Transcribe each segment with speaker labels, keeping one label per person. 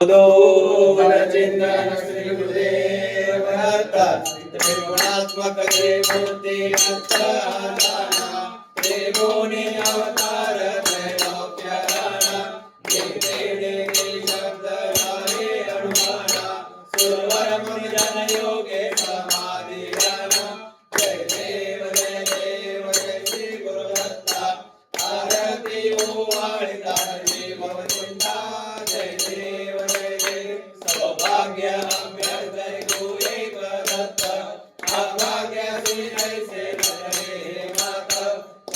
Speaker 1: चिंतन श्री गुरुदेव दत्त त्रिगुणात्मक त्रिमूर्ति त्रिभुवने अवतार त्रैलोक्य शब्द अनुमाना सुरवर मुनि जन योगे समाधि जय देव जय श्री गुरुदत्ता आरती ओ वाळी भवचिंता जय देव सौभाग्य अभ्यर्थय को एक दत्त अभाग्य से नरे मात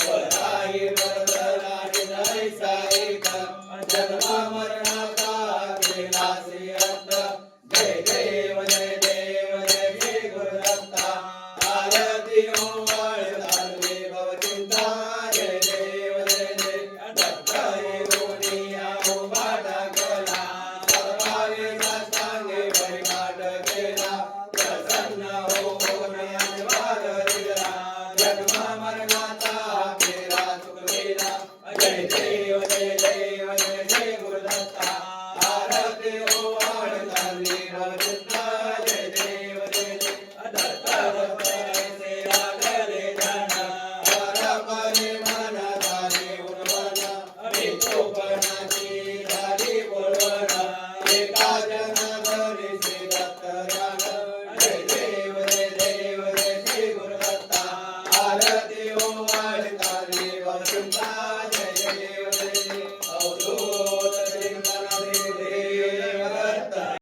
Speaker 1: वराई वरदानी नैसा एक जन्म मरणाचा केला से अंत जय देव जय श्री गुरुदत्ता आरती ओ वाळी भवचिंता जय देव दत्त हे गुणिया उभाटा केला सर्वांगे साष्टांगे परिपाठ केला प्रसन्न होऊन आशीर्वाद दिला जन्म मरणाचा केला चुकविला जय देव